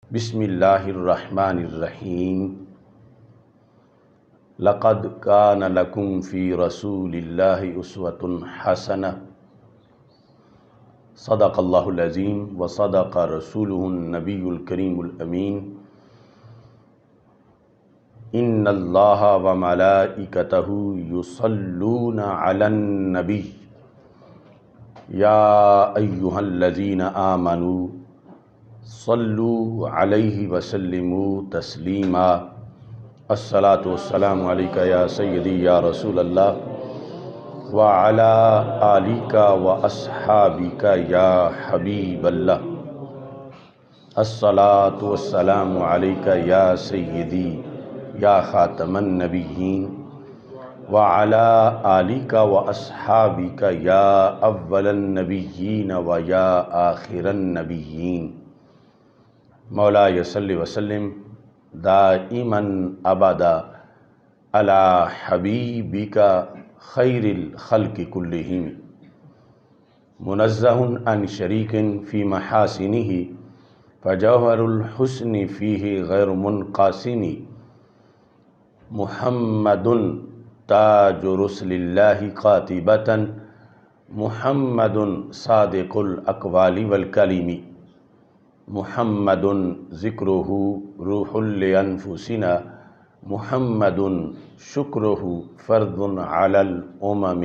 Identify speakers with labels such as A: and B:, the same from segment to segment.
A: بسم اللہ الرحمن الرحیم۔ لقد کان لکم فی رسول اللہ اسوۃ حسنہ۔ صدق اللہ العظیم وصدق رسولہ النبی الکریم الامین۔ ان اللہ وملائکتہ یصلون علی النبی یا ایہا الذین آمنوا صلوا علیہ وسلموا تسلیما۔ الصلاۃ والسلام علیک یا سیدی یا رسول اللہ وعلی آلک واصحابک یا حبیب اللہ۔ الصلاۃ والسلام علیک یا سیدی یا خاتم النبیین وعلی آلک واصحابک یا اول النبیین و یا آخر النبیین۔ مولاي صل وسلم دائما ابدا علی حبیبک خیر الخلق کلہم، منزہ عن شریک فی محاسنہ فجوہر الحسن فیہ غیر منقاسم، محمد تاج رسل اللہ قاطبۃ، محمد صادق الاقوال والکلم، محمد ذکرہ روح لانفسنا، محمد شکرہ فرض علی الامم۔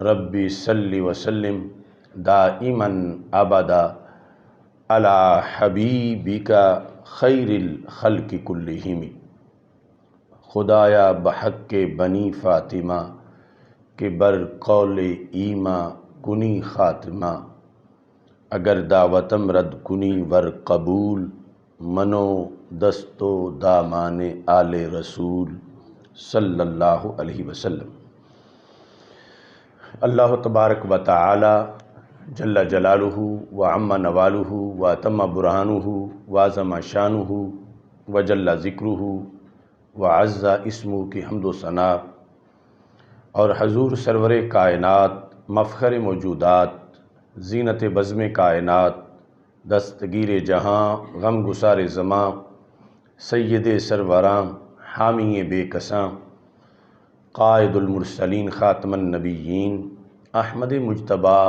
A: ربی صلی وسلم دائما ابدا علی حبیبک خیر الخلق کلہم۔ خدایا بحق بنی فاطمہ کہ بر قول ایما کنی خاتمہ، اگر دعوتم رد کنی ور قبول، منو دست و دامان آل رسول صلی اللہ علیہ وسلم۔ اللہ تبارک و تعالی جل جلالہ وعم نوالہ واتم برہانہ وعظم شانہ وجل ذکرہ وعز اسمہ کی حمد و ثنا، اور حضور سرور کائنات مفخر موجودات زینت بزم کائنات دستگیر جہاں غم گسار زماں سید سروراں حامی بے کساں قائد المرسلین خاتم النبیین احمد مجتبیٰ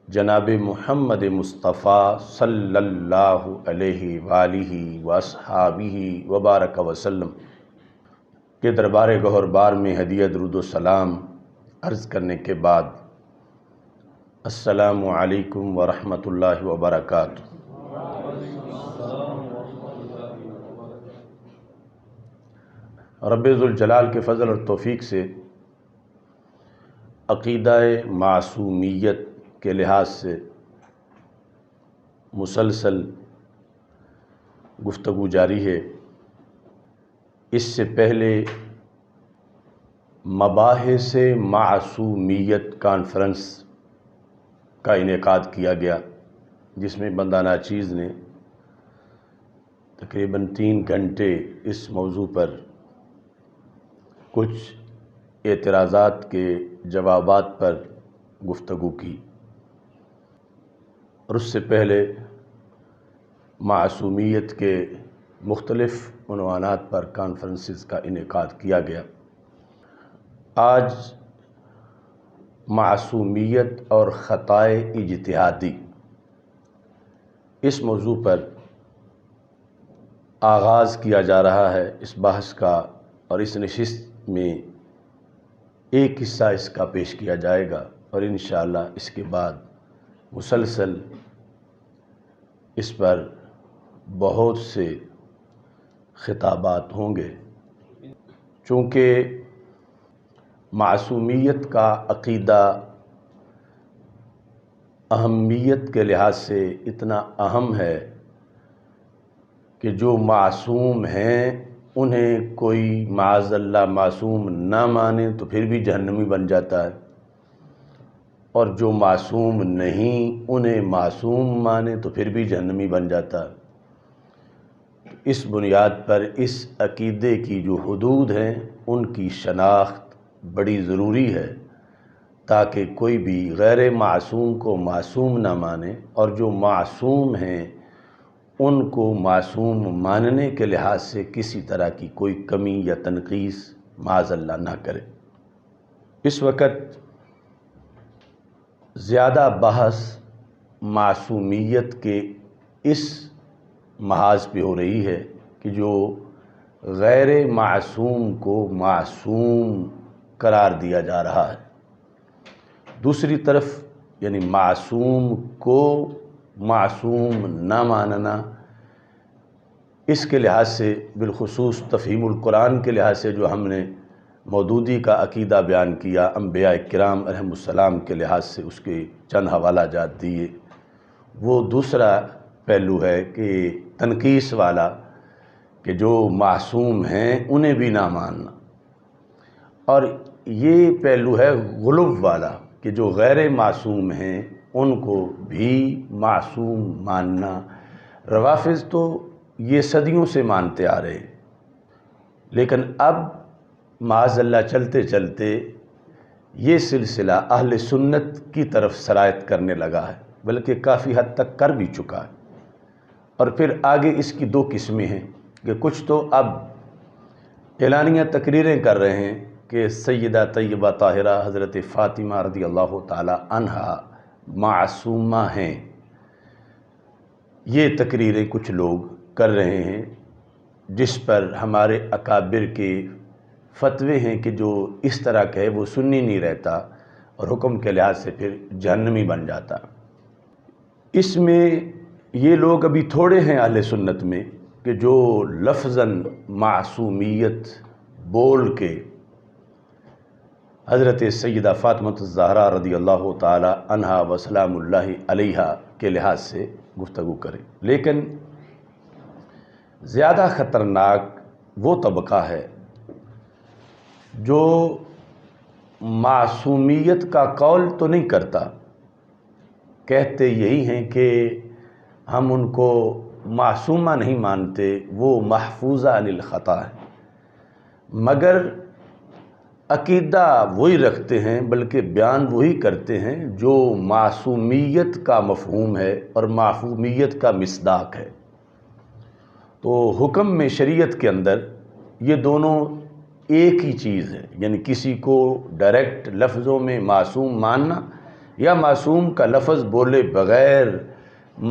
A: جناب محمد مصطفیٰ صلی اللہ علیہ وآلہ واصحابہ وبارک وسلم کے دربار گوہر بار میں ہدیہ درود و سلام عرض کرنے کے بعد، السلام علیکم ورحمۃ اللہ وبرکاتہ۔ رب ذوالجلال کے فضل اور توفیق سے عقیدہ معصومیت کے لحاظ سے مسلسل گفتگو جاری ہے۔ اس سے پہلے مباحث معصومیت کانفرنس کا انعقاد کیا گیا، جس میں بندہ ناچیز نے تقریباً 3 گھنٹے اس موضوع پر کچھ اعتراضات کے جوابات پر گفتگو کی، اور اس سے پہلے معصومیت کے مختلف عنوانات پر کانفرنسز کا انعقاد کیا گیا۔ آج معصومیت اور خطائے اجتہادی اس موضوع پر آغاز کیا جا رہا ہے اس بحث کا، اور اس نشست میں ایک حصہ اس کا پیش کیا جائے گا، اور انشاءاللہ اس کے بعد مسلسل اس پر بہت سے خطابات ہوں گے۔ چونکہ معصومیت کا عقیدہ اہمیت کے لحاظ سے اتنا اہم ہے کہ جو معصوم ہیں انہیں کوئی معاذ اللہ معصوم نہ مانے تو پھر بھی جہنمی بن جاتا ہے، اور جو معصوم نہیں انہیں معصوم مانے تو پھر بھی جہنمی بن جاتا ہے۔ اس بنیاد پر اس عقیدے کی جو حدود ہیں ان کی شناخت بڑی ضروری ہے، تاکہ کوئی بھی غیر معصوم کو معصوم نہ مانے، اور جو معصوم ہیں ان کو معصوم ماننے کے لحاظ سے کسی طرح کی کوئی کمی یا تنقیص معاذ اللہ نہ کرے۔ اس وقت زیادہ بحث معصومیت کے اس محاذ پہ ہو رہی ہے کہ جو غیر معصوم کو معصوم قرار دیا جا رہا ہے، دوسری طرف یعنی معصوم کو معصوم نہ ماننا، اس کے لحاظ سے بالخصوص تفہیم القرآن کے لحاظ سے جو ہم نے مودودی کا عقیدہ بیان کیا، انبیاء کرام علیہم السلام کے لحاظ سے اس کے چند حوالہ جات دیے، وہ دوسرا پہلو ہے کہ تنقیص والا، کہ جو معصوم ہیں انہیں بھی نہ ماننا، اور یہ پہلو ہے غلو والا کہ جو غیر معصوم ہیں ان کو بھی معصوم ماننا۔ روافض تو یہ صدیوں سے مانتے آ رہے، لیکن اب معاذ اللہ چلتے چلتے یہ سلسلہ اہل سنت کی طرف سرایت کرنے لگا ہے، بلکہ کافی حد تک کر بھی چکا ہے۔ اور پھر آگے اس کی دو قسمیں ہیں کہ کچھ تو اب اعلانیہ تقریریں کر رہے ہیں کہ سیدہ طیبہ طاہرہ حضرت فاطمہ رضی اللہ تعالی عنہا معصومہ ہیں، یہ تقریریں کچھ لوگ کر رہے ہیں، جس پر ہمارے اکابر کے فتوے ہیں کہ جو اس طرح کہے وہ سنی نہیں رہتا اور حکم کے لحاظ سے پھر جہنمی بن جاتا۔ اس میں یہ لوگ ابھی تھوڑے ہیں اہل سنت میں کہ جو لفظاً معصومیت بول کے حضرت سیدہ فاطمہ الزہرا رضی اللہ تعالی عنہا و سلام اللہ علیہا کے لحاظ سے گفتگو کریں، لیکن زیادہ خطرناک وہ طبقہ ہے جو معصومیت کا قول تو نہیں کرتا، کہتے یہی ہیں کہ ہم ان کو معصومہ نہیں مانتے، وہ محفوظہ عن الخطا ہے، مگر عقیدہ وہی رکھتے ہیں، بلکہ بیان وہی کرتے ہیں جو معصومیت کا مفہوم ہے اور معصومیت کا مصداق ہے۔ تو حکم میں شریعت کے اندر یہ دونوں ایک ہی چیز ہے، یعنی کسی کو ڈائریکٹ لفظوں میں معصوم ماننا یا معصوم کا لفظ بولے بغیر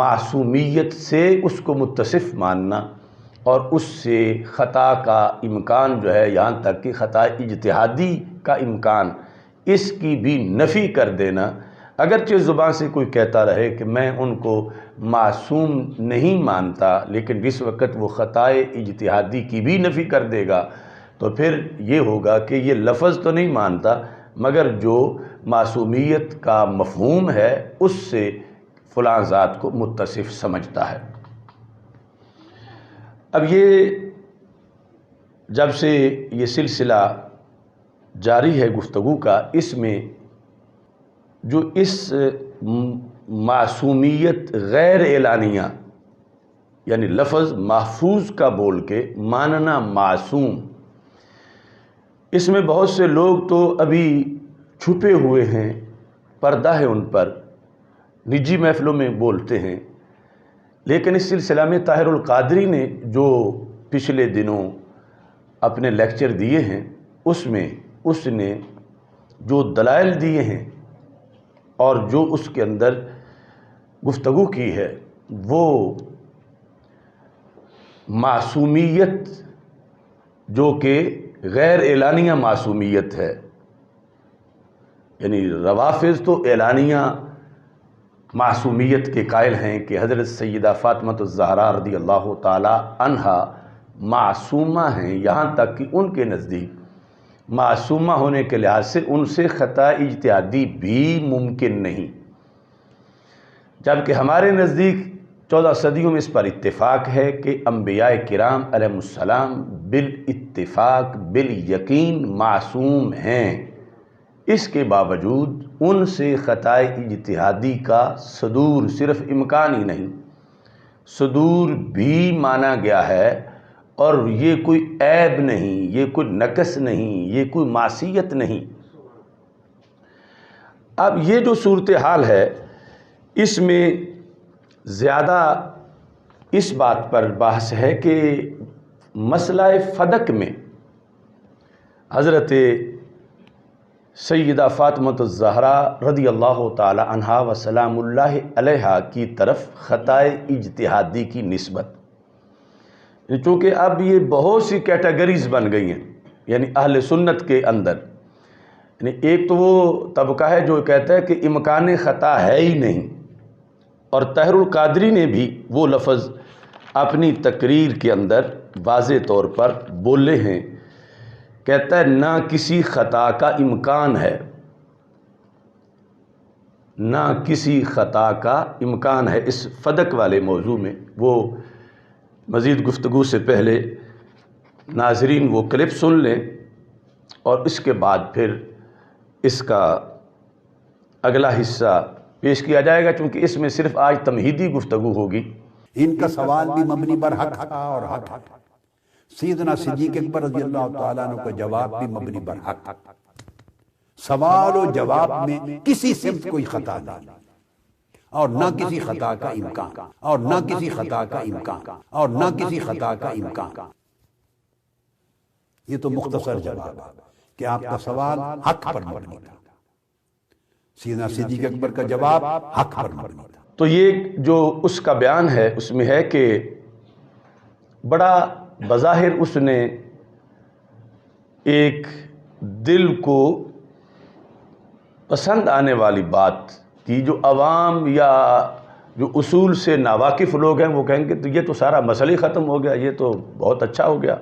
A: معصومیت سے اس کو متصف ماننا، اور اس سے خطا کا امکان جو ہے، یہاں تک کہ خطا اجتہادی کا امکان، اس کی بھی نفی کر دینا۔ اگرچہ زبان سے کوئی کہتا رہے کہ میں ان کو معصوم نہیں مانتا، لیکن جس وقت وہ خطا اجتہادی کی بھی نفی کر دے گا تو پھر یہ ہوگا کہ یہ لفظ تو نہیں مانتا، مگر جو معصومیت کا مفہوم ہے اس سے فلاں ذات کو متصف سمجھتا ہے۔ اب یہ جب سے یہ سلسلہ جاری ہے گفتگو کا، اس میں جو اس معصومیت غیر اعلانیہ یعنی لفظ محفوظ کا بول کے ماننا معصوم، اس میں بہت سے لوگ تو ابھی چھپے ہوئے ہیں، پردہ ہے ان پر، نجی محفلوں میں بولتے ہیں، لیکن اس سلسلہ میں طاہر القادری نے جو پچھلے دنوں اپنے لیکچر دیے ہیں، اس میں اس نے جو دلائل دیے ہیں اور جو اس کے اندر گفتگو کی ہے، وہ معصومیت جو کہ غیر اعلانیہ معصومیت ہے، یعنی روافض تو اعلانیہ معصومیت کے قائل ہیں کہ حضرت سیدہ فاطمہ الزہرا رضی اللہ تعالی عنہا معصومہ ہیں، یہاں تک کہ ان کے نزدیک معصومہ ہونے کے لحاظ سے ان سے خطا اجتہادی بھی ممکن نہیں، جبکہ ہمارے نزدیک 14 صدیوں میں اس پر اتفاق ہے کہ انبیاء کرام علیہم السلام بالاتفاق بالیقین معصوم ہیں، اس کے باوجود ان سے خطا اجتہادی کا صدور صرف امکان ہی نہیں، صدور بھی مانا گیا ہے، اور یہ کوئی عیب نہیں، یہ کوئی نقص نہیں، یہ کوئی معصیت نہیں۔ اب یہ جو صورتحال ہے، اس میں زیادہ اس بات پر بحث ہے کہ مسئلہ فدق میں حضرت سیدہ فاطمۃ الزہرا رضی اللہ تعالی عنہا و سلام اللہ علیہا کی طرف خطائے اجتہادی کی نسبت، چونکہ اب یہ بہت سی کیٹیگریز بن گئی ہیں یعنی اہل سنت کے اندر، یعنی ایک تو وہ طبقہ ہے جو کہتا ہے کہ امکان خطا ہے ہی نہیں، اور طاہر القادری نے بھی وہ لفظ اپنی تقریر کے اندر واضح طور پر بولے ہیں، کہتا ہے نہ کسی خطا کا امکان ہے، نہ کسی خطا کا امکان ہے۔ اس فدق والے موضوع میں وہ مزید گفتگو سے پہلے ناظرین وہ کلپ سن لیں اور اس کے بعد پھر اس کا اگلا حصہ پیش کیا جائے گا، چونکہ اس میں صرف آج تمہیدی گفتگو ہوگی۔
B: ان کا سوال بھی مبنی بر حق تھا اور حق تھا، سیدنا صدیق اکبر رضی اللہ تعالیٰ عنہ کا جواب بھی مبنی بر حق تھا۔ سوال و جواب میں کسی سمت کوئی خطا نہیں، اور نہ کسی خطا کا امکان، اور نہ کسی خطا کا امکان، اور نہ کسی خطا کا امکان۔ یہ تو مختصر جواب ہے کہ آپ کا سوال حق پر مبنی تھا، سیدنا صدیق اکبر کا جواب حق پر مبنی تھا۔
A: تو یہ جو اس کا بیان ہے اس میں ہے کہ بڑا بظاہر اس نے ایک دل کو پسند آنے والی بات کی، جو عوام یا جو اصول سے ناواقف لوگ ہیں وہ کہیں گے تو یہ تو سارا مسئلہ ہی ختم ہو گیا، یہ تو بہت اچھا ہو گیا،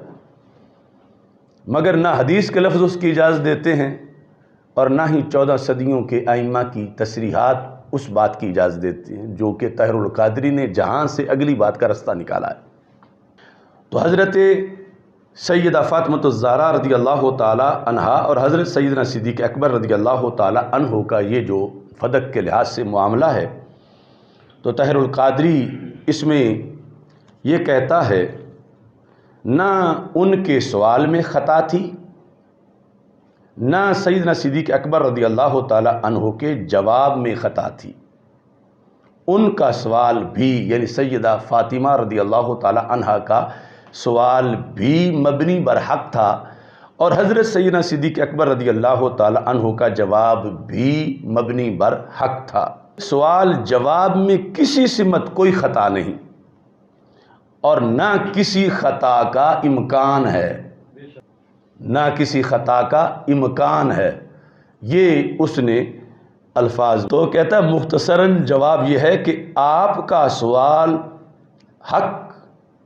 A: مگر نہ حدیث کے لفظ اس کی اجازت دیتے ہیں اور نہ ہی 14 صدیوں کے ائمہ کی تصریحات اس بات کی اجازت دیتے ہیں جو کہ طاہر القادری نے جہاں سے اگلی بات کا رستہ نکالا ہے۔ تو حضرت سیدہ فاطمۃ الزہرا رضی اللہ تعالی عنہا اور حضرت سیدنا صدیق اکبر رضی اللہ تعالی عنہ کا یہ جو فدق کے لحاظ سے معاملہ ہے، تو طاہر القادری اس میں یہ کہتا ہے نہ ان کے سوال میں خطا تھی، نہ سیدنا صدیق اکبر رضی اللہ تعالی عنہ کے جواب میں خطا تھی، ان کا سوال بھی یعنی سیدہ فاطمہ رضی اللہ تعالی عنہ کا سوال بھی مبنی بر حق تھا، اور حضرت سیدنا صدیق اکبر رضی اللہ تعالی عنہ کا جواب بھی مبنی بر حق تھا۔ سوال جواب میں کسی سمت کوئی خطا نہیں اور نہ کسی خطا کا امکان ہے، نہ کسی خطا کا امکان ہے، یہ اس نے الفاظ تو کہتا ہے مختصراً جواب یہ ہے کہ آپ کا سوال حق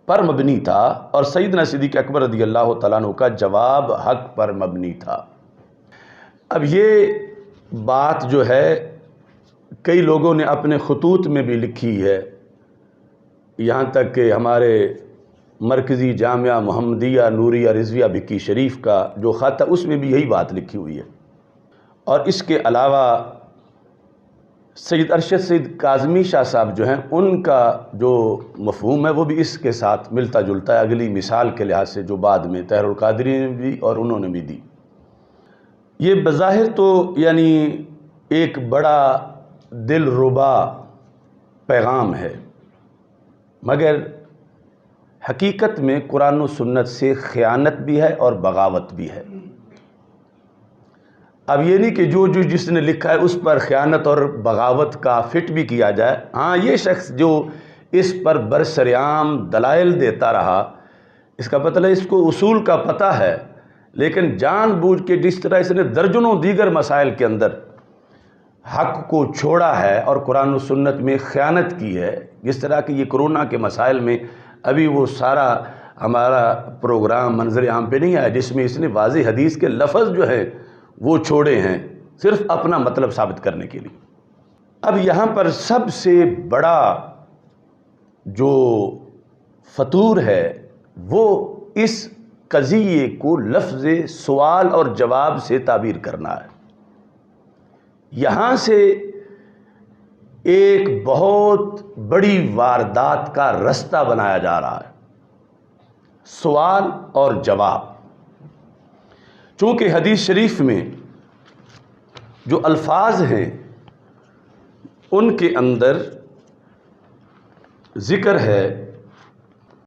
A: پر مبنی تھا اور سیدنا صدیق اکبر رضی اللہ تعالیٰ عنہ کا جواب حق پر مبنی تھا۔ اب یہ بات جو ہے کئی لوگوں نے اپنے خطوط میں بھی لکھی ہے، یہاں تک کہ ہمارے مرکزی جامعہ محمدیہ نوریہ رضویہ بھکی شریف کا جو خط ہے اس میں بھی یہی بات لکھی ہوئی ہے، اور اس کے علاوہ سید ارشد سید کاظمی شاہ صاحب جو ہیں ان کا جو مفہوم ہے وہ بھی اس کے ساتھ ملتا جلتا ہے، اگلی مثال کے لحاظ سے جو بعد میں طاہر القادری نے بھی اور انہوں نے بھی دی۔ یہ بظاہر تو یعنی ایک بڑا دل ربا پیغام ہے، مگر حقیقت میں قرآن و سنت سے خیانت بھی ہے اور بغاوت بھی ہے۔ اب یہ نہیں کہ جو جس نے لکھا ہے اس پر خیانت اور بغاوت کا فٹ بھی کیا جائے، ہاں یہ شخص جو اس پر برسریام دلائل دیتا رہا اس کا مطلب اس کو اصول کا پتہ ہے، لیکن جان بوجھ کے جس طرح اس نے درجنوں دیگر مسائل کے اندر حق کو چھوڑا ہے اور قرآن و سنت میں خیانت کی ہے، جس طرح کہ یہ کرونا کے مسائل میں ابھی وہ سارا ہمارا پروگرام منظر عام پہ نہیں آیا جس میں اس نے واضح حدیث کے لفظ جو ہے وہ چھوڑے ہیں صرف اپنا مطلب ثابت کرنے کے لیے۔ اب یہاں پر سب سے بڑا جو فطور ہے وہ اس قضیے کو لفظ سوال اور جواب سے تعبیر کرنا ہے۔ یہاں سے ایک بہت بڑی واردات کا رستہ بنایا جا رہا ہے، سوال اور جواب۔ چونکہ حدیث شریف میں جو الفاظ ہیں ان کے اندر ذکر ہے